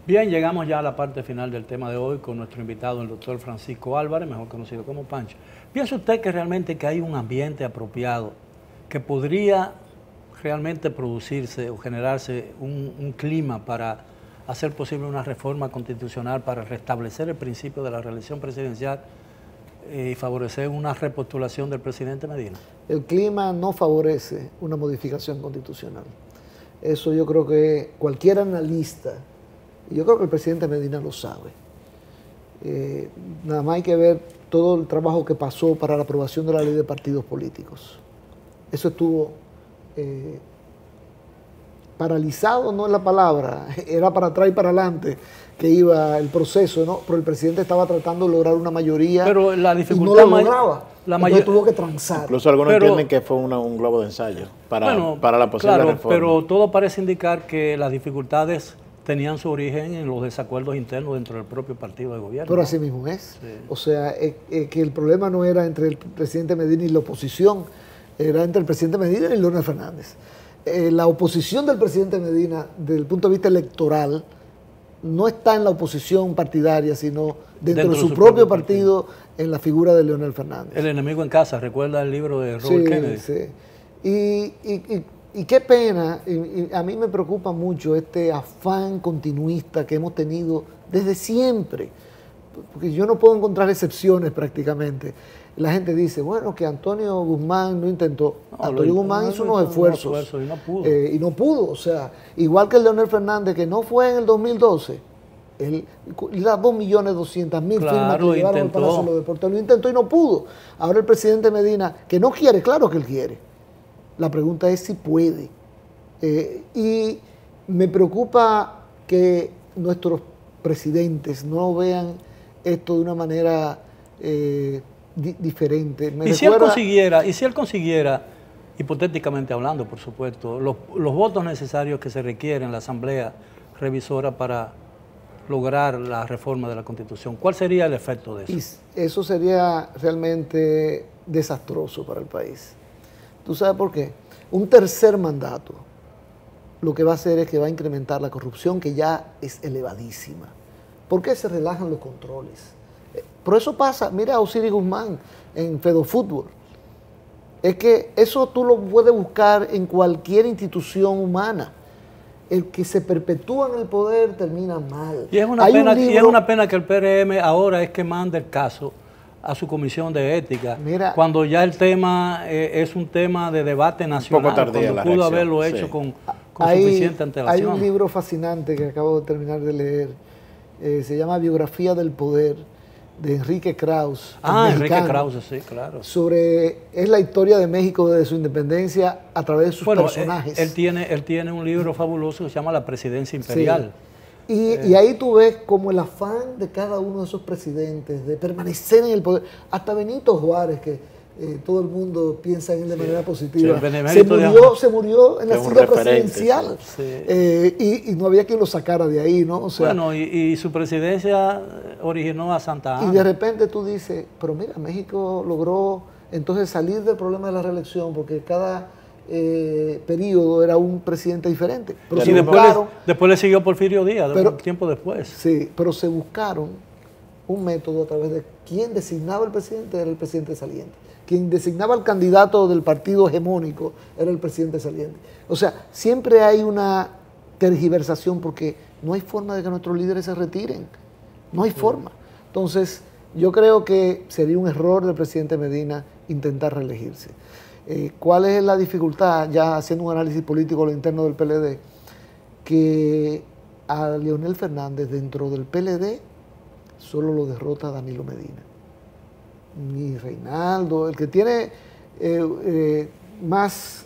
Bien, llegamos ya a la parte final del tema de hoy con nuestro invitado, el doctor Francisco Álvarez, mejor conocido como Pancho. ¿Piensa usted que realmente que hay un ambiente apropiado que podría realmente producirse o generarse un clima para hacer posible una reforma constitucional para restablecer el principio de la reelección presidencial y favorecer una repostulación del presidente Medina? El clima no favorece una modificación constitucional. Eso yo creo que cualquier analista, y yo creo que el presidente Medina lo sabe. Nada más hay que ver todo el trabajo que pasó para la aprobación de la ley de partidos políticos. Eso estuvo paralizado, no es la palabra, era para atrás y para adelante que iba el proceso, ¿no? Pero el presidente estaba tratando de lograr una mayoría, pero la dificultad y no lo lograba. Entonces tuvo que transar. Incluso algunos entienden que fue un globo de ensayo para la posible reforma. Pero todo parece indicar que las dificultades tenían su origen en los desacuerdos internos dentro del propio partido de gobierno. Pero así mismo es. Sí. O sea, que el problema no era entre el presidente Medina y la oposición, era entre el presidente Medina y Leonel Fernández. La oposición del presidente Medina, desde el punto de vista electoral, no está en la oposición partidaria, sino dentro de su propio partido, en la figura de Leonel Fernández. El enemigo en casa, recuerda el libro de Robert Kennedy. Sí. Y qué pena, y a mí me preocupa mucho este afán continuista que hemos tenido desde siempre, porque yo no puedo encontrar excepciones prácticamente. La gente dice, bueno, que Antonio Guzmán no intentó. Antonio Guzmán hizo unos esfuerzos y no pudo. Y no pudo. O sea, igual que el Leonel Fernández, que no fue en el 2012, las 2.200.000 firmas que llevaron al Palacio de los Deportes, lo intentó y no pudo. Ahora el presidente Medina, que no quiere, claro que él quiere. La pregunta es si puede. Y me preocupa que nuestros presidentes no vean esto de una manera diferente. ¿Y si él consiguiera, hipotéticamente hablando, por supuesto, los votos necesarios que se requieren en la Asamblea Revisora para lograr la reforma de la Constitución, ¿cuál sería el efecto de eso? Y eso sería realmente desastroso para el país. ¿Tú sabes por qué? Un tercer mandato lo que va a hacer es que va a incrementar la corrupción, que ya es elevadísima. ¿Por qué se relajan los controles? Por eso pasa, mira a Osiris Guzmán en Fedofútbol. Es que eso tú lo puedes buscar en cualquier institución humana. El que se perpetúa en el poder termina mal. Y es una pena que el PRM ahora es que manda el caso a su comisión de ética, cuando ya el tema es un tema de debate nacional, un poco tardía cuando pudo haberlo hecho con suficiente antelación. Hay un libro fascinante que acabo de terminar de leer, se llama Biografía del Poder, de Enrique Krauss. Enrique Krauss, sí, claro. Es la historia de México desde su independencia a través de sus personajes. Él tiene un libro fabuloso que se llama La Presidencia Imperial. Sí. Y ahí tú ves como el afán de cada uno de esos presidentes de permanecer en el poder, hasta Benito Juárez, que todo el mundo piensa en él de manera positiva, se murió en la silla presidencial, y no había quien lo sacara de ahí, ¿no? O sea, bueno, y su presidencia originó a Santa Ana. Y de repente tú dices, pero mira, México logró entonces salir del problema de la reelección, porque cada periodo era un presidente diferente. Pero y después le siguió Porfirio Díaz, tiempo después. Sí, pero se buscaron un método a través de quien designaba el presidente era el presidente saliente. Quien designaba al candidato del partido hegemónico era el presidente saliente. O sea, siempre hay una tergiversación porque no hay forma de que nuestros líderes se retiren. No hay forma. Entonces, yo creo que sería un error del presidente Medina intentar reelegirse. ¿Cuál es la dificultad? Ya haciendo un análisis político a lo interno del PLD, que a Leonel Fernández dentro del PLD solo lo derrota Danilo Medina. Ni Reinaldo, el que tiene más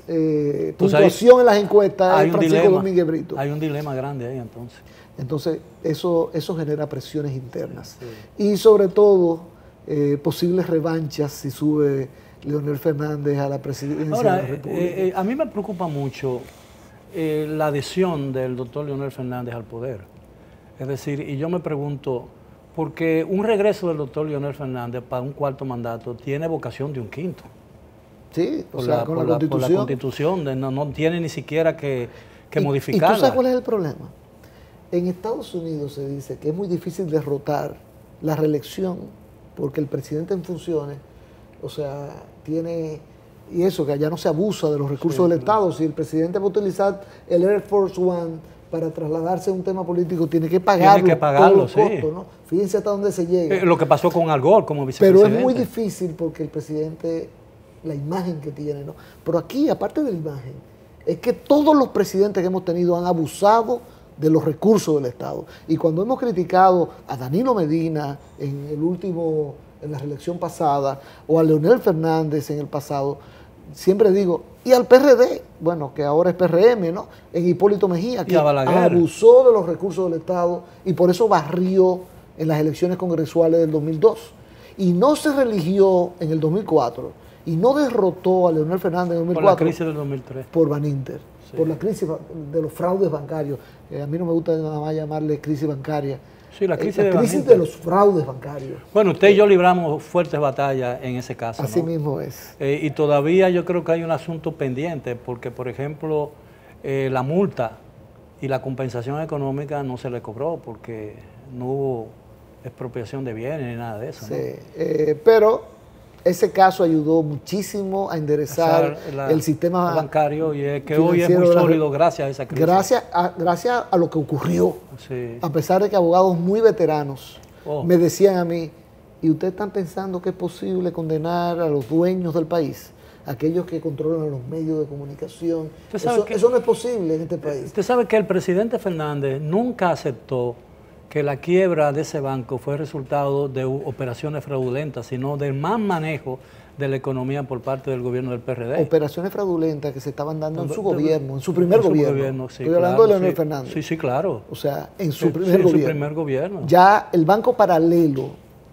puntuación en las encuestas es Francisco Domínguez Brito. Hay un dilema grande ahí entonces. Entonces eso genera presiones internas. Sí. Y sobre todo posibles revanchas si sube Leonel Fernández a la presidencia de la República. A mí me preocupa mucho la adhesión del doctor Leonel Fernández al poder. Es decir, y yo me pregunto, porque un regreso del doctor Leonel Fernández para un cuarto mandato tiene vocación de un quinto. Sí, con la Constitución. Por la Constitución, no tiene ni siquiera que modificarla. ¿Y tú sabes cuál es el problema? En Estados Unidos se dice que es muy difícil derrotar la reelección porque el presidente en funciones, o sea, tiene, y eso, que allá no se abusa de los recursos del Estado. Si el presidente va a utilizar el Air Force One para trasladarse a un tema político, tiene que pagarlo, todos los costos, ¿no? Fíjense hasta dónde se llega. Lo que pasó con Al Gore como vicepresidente. Pero es muy difícil porque el presidente, la imagen que tiene, ¿no? Pero aquí, aparte de la imagen, es que todos los presidentes que hemos tenido han abusado de los recursos del Estado. Y cuando hemos criticado a Danilo Medina en la reelección pasada, o a Leonel Fernández en el pasado, siempre digo, y al PRD, bueno, que ahora es PRM, ¿no? En Hipólito Mejía, que abusó de los recursos del Estado y por eso barrió en las elecciones congresuales del 2002. Y no se religió en el 2004, y no derrotó a Leonel Fernández en el 2004. Por la crisis del 2003. Por Baninter, sí. Por la crisis de los fraudes bancarios. A mí no me gusta nada más llamarle crisis bancaria. Sí, la crisis de los fraudes bancarios. Bueno, usted y yo libramos fuertes batallas en ese caso, Así ¿no? mismo es. Y todavía yo creo que hay un asunto pendiente, porque, por ejemplo, la multa y la compensación económica no se le cobró, porque no hubo expropiación de bienes ni nada de eso, ¿no? Sí, pero ese caso ayudó muchísimo a enderezar el sistema bancario, y es que hoy es muy sólido gracias a esa crisis. Gracias a lo que ocurrió. Sí. A pesar de que abogados muy veteranos me decían a mí, ¿y ustedes están pensando que es posible condenar a los dueños del país? Aquellos que controlan los medios de comunicación. Eso no es posible en este país. Usted sabe que el presidente Fernández nunca aceptó que la quiebra de ese banco fue resultado de operaciones fraudulentas, sino del mal manejo de la economía por parte del gobierno del PRD. Operaciones fraudulentas que se estaban dando en su gobierno, en su primer gobierno. Sí, estoy hablando de Leonel Fernández. Sí, claro. O sea, en su primer gobierno. Ya el banco paralelo,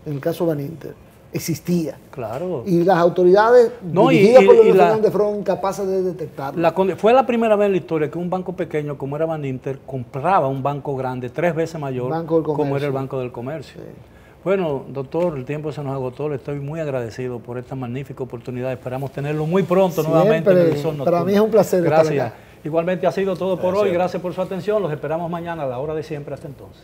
en el caso Baninter, existía. Claro. Y las autoridades dirigidas por Leonel Fernández fueron incapaces de detectarlo. Fue la primera vez en la historia que un banco pequeño como era Baninter compraba un banco grande 3 veces mayor como era el Banco del Comercio. Sí. Bueno, doctor, el tiempo se nos agotó. Le estoy muy agradecido por esta magnífica oportunidad. Esperamos tenerlo muy pronto nuevamente en el Visor Nocturno. Para mí es un placer estar acá. Igualmente ha sido todo por hoy. Gracias por su atención. Los esperamos mañana a la hora de siempre. Hasta entonces.